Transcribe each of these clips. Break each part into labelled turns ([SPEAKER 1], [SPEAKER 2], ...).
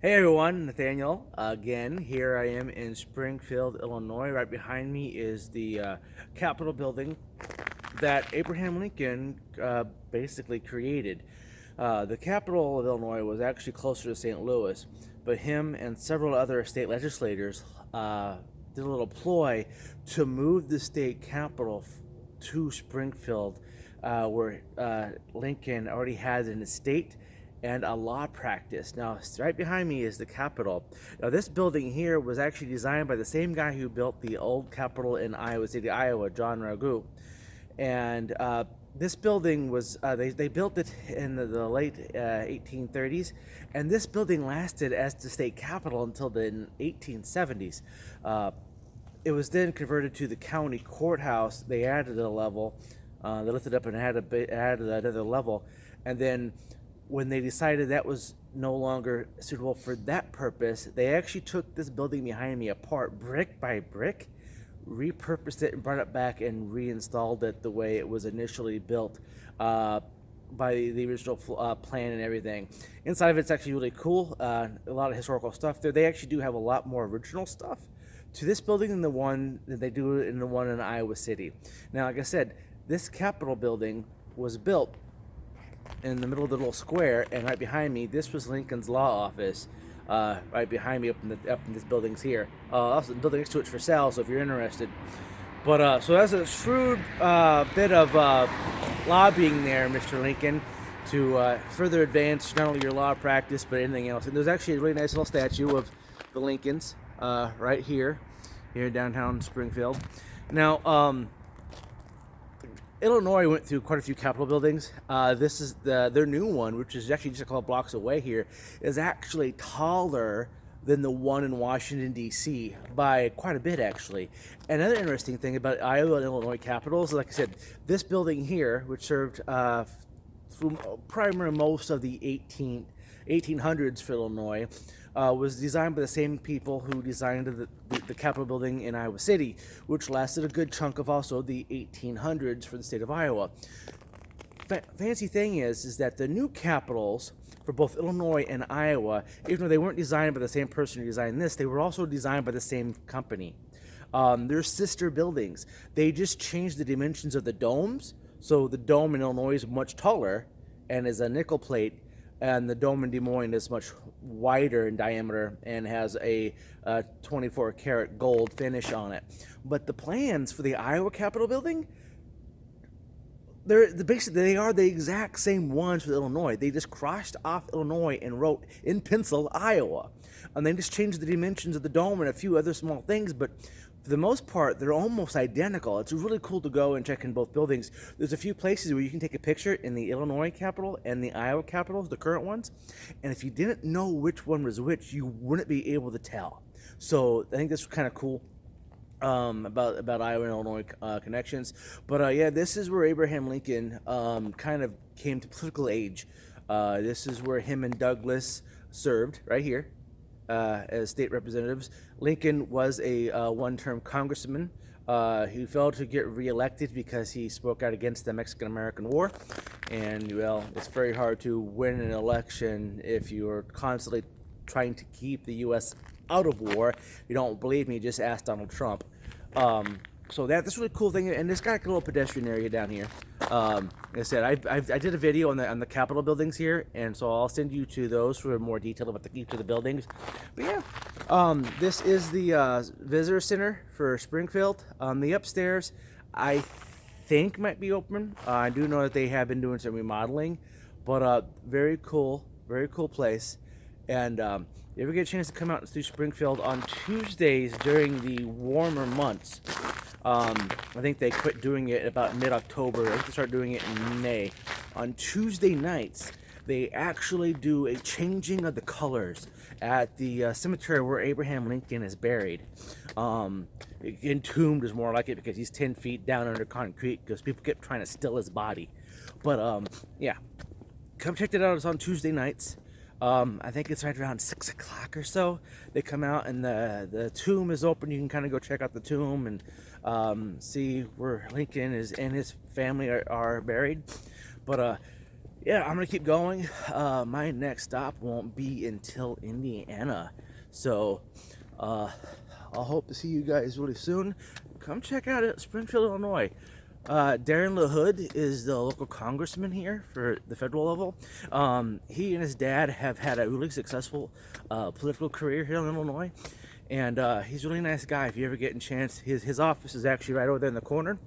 [SPEAKER 1] Hey everyone, Nathaniel again. Here I am in Springfield, Illinois. Right behind me is the Capitol building that Abraham Lincoln basically created. The capital of Illinois was actually closer to St. Louis, but him and several other state legislators did a little ploy to move the state capital to Springfield, where Lincoln already has an estate and a law practice. Now, right behind me is the Capitol. Now, this building here was actually designed by the same guy who built the old Capitol in Iowa City, Iowa, John Ragu. And this building was, they built it in the late 1830s, and this building lasted as the state capitol until the 1870s. It was then converted to the county courthouse. They added a level, they lifted up and added another level, and then when they decided that was no longer suitable for that purpose, they actually took this building behind me apart brick by brick, repurposed it, and brought it back and reinstalled it the way it was initially built by the original plan and everything. Inside of it's actually really cool. A lot of historical stuff there. They actually do have a lot more original stuff to this building than the one that they do in the one in Iowa City. Now, like I said, this Capitol building was built in the middle of the little square, and right behind me, this was Lincoln's law office. Right behind me, up in this building's here. Also, the building next to it's for sale, so if you're interested. But so that's a shrewd bit of lobbying there, Mr. Lincoln, to further advance not only your law practice but anything else. And there's actually a really nice little statue of the Lincolns right here in downtown Springfield. Now, Illinois went through quite a few Capitol buildings. This is their new one, which is actually just a couple blocks away here, is actually taller than the one in Washington, D.C. by quite a bit, actually. Another interesting thing about Iowa and Illinois capitals, like I said, this building here, which served through primarily most of the 1800s for Illinois, was designed by the same people who designed the Capitol building in Iowa City, which lasted a good chunk of also the 1800s for the state of Iowa. Fancy thing is that the new capitals for both Illinois and Iowa, even though they weren't designed by the same person who designed this, they were also designed by the same company. They're sister buildings. They just changed the dimensions of the domes. So the dome in Illinois is much taller and is a nickel plate, and the dome in Des Moines is much wider in diameter and has a 24 karat gold finish on it. But the plans for the Iowa Capitol building, they are the exact same ones for Illinois. They just crossed off Illinois and wrote in pencil Iowa, and they just changed the dimensions of the dome and a few other small things. But for the most part, they're almost identical. It's really cool to go and check in both buildings. There's a few places where you can take a picture in the Illinois Capitol and the Iowa Capitals, the current ones, and if you didn't know which one was which, you wouldn't be able to tell. So I think that's kind of cool about Iowa and Illinois connections. But yeah, this is where Abraham Lincoln kind of came to political age. This is where him and Douglas served, right here, as state representatives. Lincoln was a one-term congressman. He failed to get reelected because he spoke out against the Mexican-American War. And, well, it's very hard to win an election if you're constantly trying to keep the U.S. out of war. If you don't believe me, just ask Donald Trump. So that's a really cool thing, and there's got like a little pedestrian area down here. Like I said, I did a video on the Capitol buildings here, and so I'll send you to those for more detail about each of the buildings. But yeah, this is the visitor center for Springfield. The upstairs, I think might be open. I do know that they have been doing some remodeling, but very cool place. And if you ever get a chance to come out through Springfield on Tuesdays during the warmer months, I think they quit doing it about mid-October. I think they started doing it in May. On Tuesday nights, they actually do a changing of the colors at the cemetery where Abraham Lincoln is buried. Entombed is more like it because he's 10 feet down under concrete because people kept trying to steal his body. But yeah, come check that out. It's on Tuesday nights. I think it's right around 6 o'clock or so. They come out and the tomb is open. You can kind of go check out the tomb and see where Lincoln is and his family are buried. But yeah, I'm gonna keep going. My next stop won't be until Indiana, so I'll hope to see you guys really soon. Come check out it, Springfield, Illinois. Darren LaHood is the local congressman here for the federal level. He and his dad have had a really successful political career here in Illinois, and he's a really nice guy. If you ever get a chance, his office is actually right over there in the corner.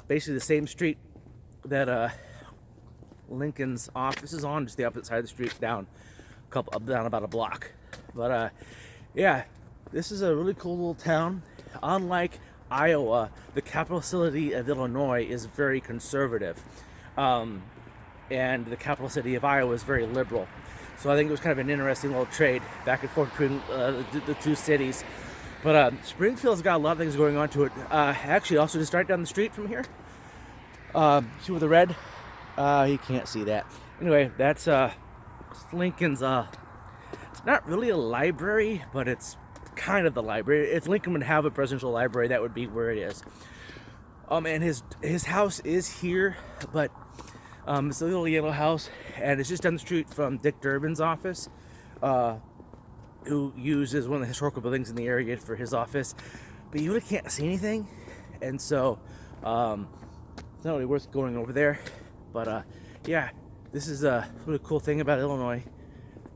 [SPEAKER 1] Basically the same street that Lincoln's office is on, just the opposite side of the street, down about a block. But yeah, this is a really cool little town. Unlike Iowa, the capital city of Illinois is very conservative, and the capital city of Iowa is very liberal. So I think it was kind of an interesting little trade back and forth between the two cities. But Springfield's got a lot of things going on to it. Actually, also just right down the street from here, see with the red? You can't see that. Anyway, that's Lincoln's. It's not really a library, but it's kind of the library. If Lincoln would have a presidential library, that would be where it is. And his house is here, but it's a little yellow house, and it's just down the street from Dick Durbin's office, who uses one of the historical buildings in the area for his office. But you really can't see anything, and so it's not really worth going over there. But yeah, this is a really cool thing about Illinois.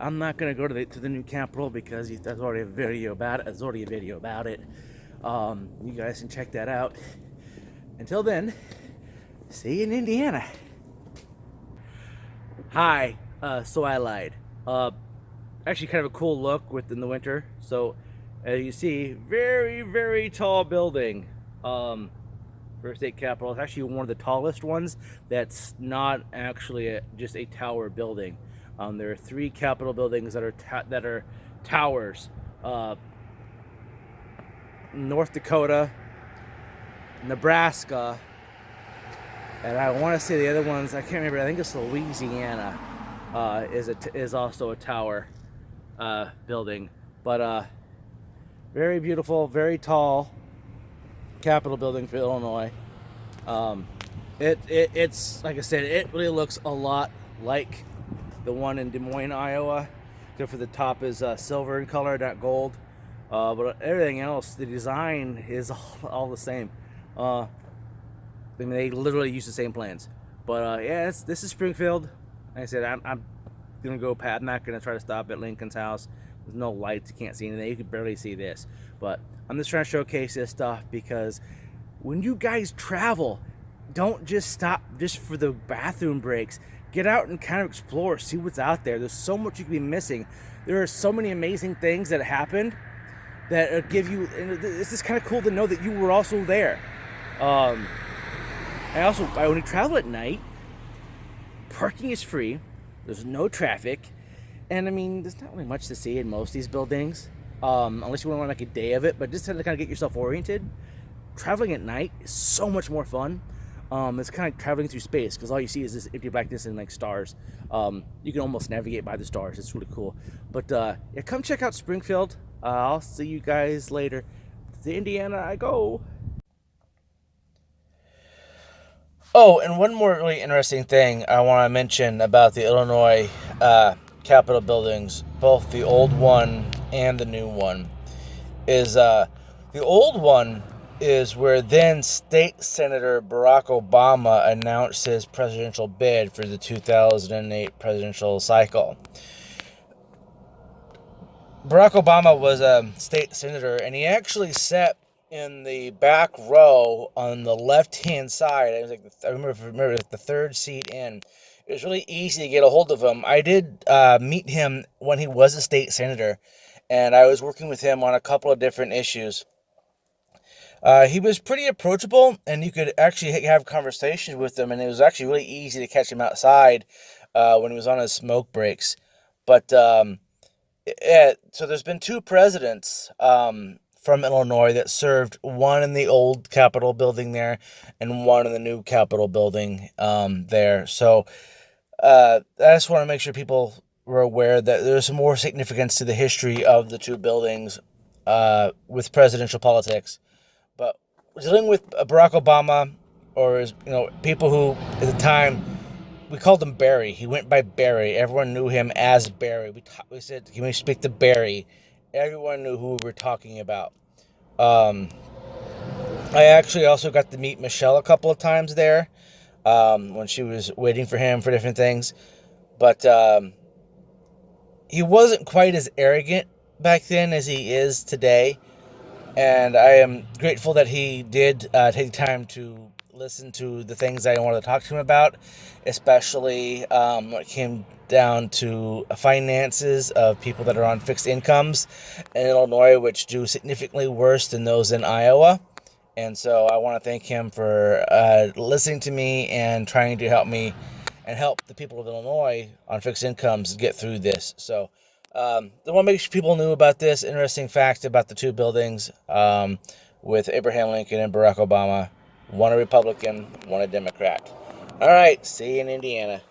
[SPEAKER 1] I'm not gonna go to the new Capitol because there's already a video about it. You guys can check that out. Until then, see you in Indiana. Hi. So I lied. Actually, kind of a cool look within the winter. So, as you see, very, very tall building. For a state capitol, it's actually one of the tallest ones. That's not actually just a tower building. There are 3 Capitol buildings that are towers. North Dakota, Nebraska, and I want to say the other ones, I can't remember. I think it's Louisiana. Is also a tower building, but very beautiful, very tall Capitol building for Illinois. It's like I said, it really looks a lot like the one in Des Moines, Iowa, except for the top is silver in color, not gold. But everything else, the design is all the same. I mean, they literally use the same plans. But yeah, this is Springfield. Like I said, I'm gonna go past. I'm not gonna try to stop at Lincoln's house. There's no lights, you can't see anything. You can barely see this. But I'm just trying to showcase this stuff because when you guys travel, don't just stop just for the bathroom breaks. Get out and kind of explore, see what's out there. There's so much you could be missing. There are so many amazing things that happened that give you, and it's just kind of cool to know that you were also there. I when you travel at night, parking is free. There's no traffic. And I mean, there's not really much to see in most of these buildings, unless you want to make a day of it. But just to kind of get yourself oriented, traveling at night is so much more fun. It's kind of like traveling through space because all you see is this empty blackness and like stars. You can almost navigate by the stars. It's really cool. But yeah, come check out Springfield. I'll see you guys later. To Indiana I go. Oh, and one more really interesting thing I want to mention about the Illinois Capitol buildings, both the old one and the new one, is the old one is where then State Senator Barack Obama announced his presidential bid for the 2008 presidential cycle. Barack Obama was a state senator, and he actually sat in the back row on the left-hand side. It was like I remember the third seat in. It was really easy to get a hold of him. I did meet him when he was a state senator, and I was working with him on a couple of different issues. He was pretty approachable, and you could actually have conversations with him, and it was actually really easy to catch him outside when he was on his smoke breaks. But so there's been 2 presidents from Illinois that served, one in the old Capitol building there and one in the new Capitol building there. So I just want to make sure people were aware that there's some more significance to the history of the 2 buildings with presidential politics. But dealing with Barack Obama, or people who at the time we called him Barry. He went by Barry. Everyone knew him as Barry. We said, can we speak to Barry? Everyone knew who we were talking about. I actually also got to meet Michelle a couple of times there when she was waiting for him for different things. But he wasn't quite as arrogant back then as he is today. And I am grateful that he did take time to listen to the things I wanted to talk to him about, especially when it came down to finances of people that are on fixed incomes in Illinois, which do significantly worse than those in Iowa. And so I want to thank him for listening to me and trying to help me and help the people of Illinois on fixed incomes get through this. So I want to make sure people knew about this interesting fact about the two buildings with Abraham Lincoln and Barack Obama. One a Republican, one a Democrat. All right, see you in Indiana.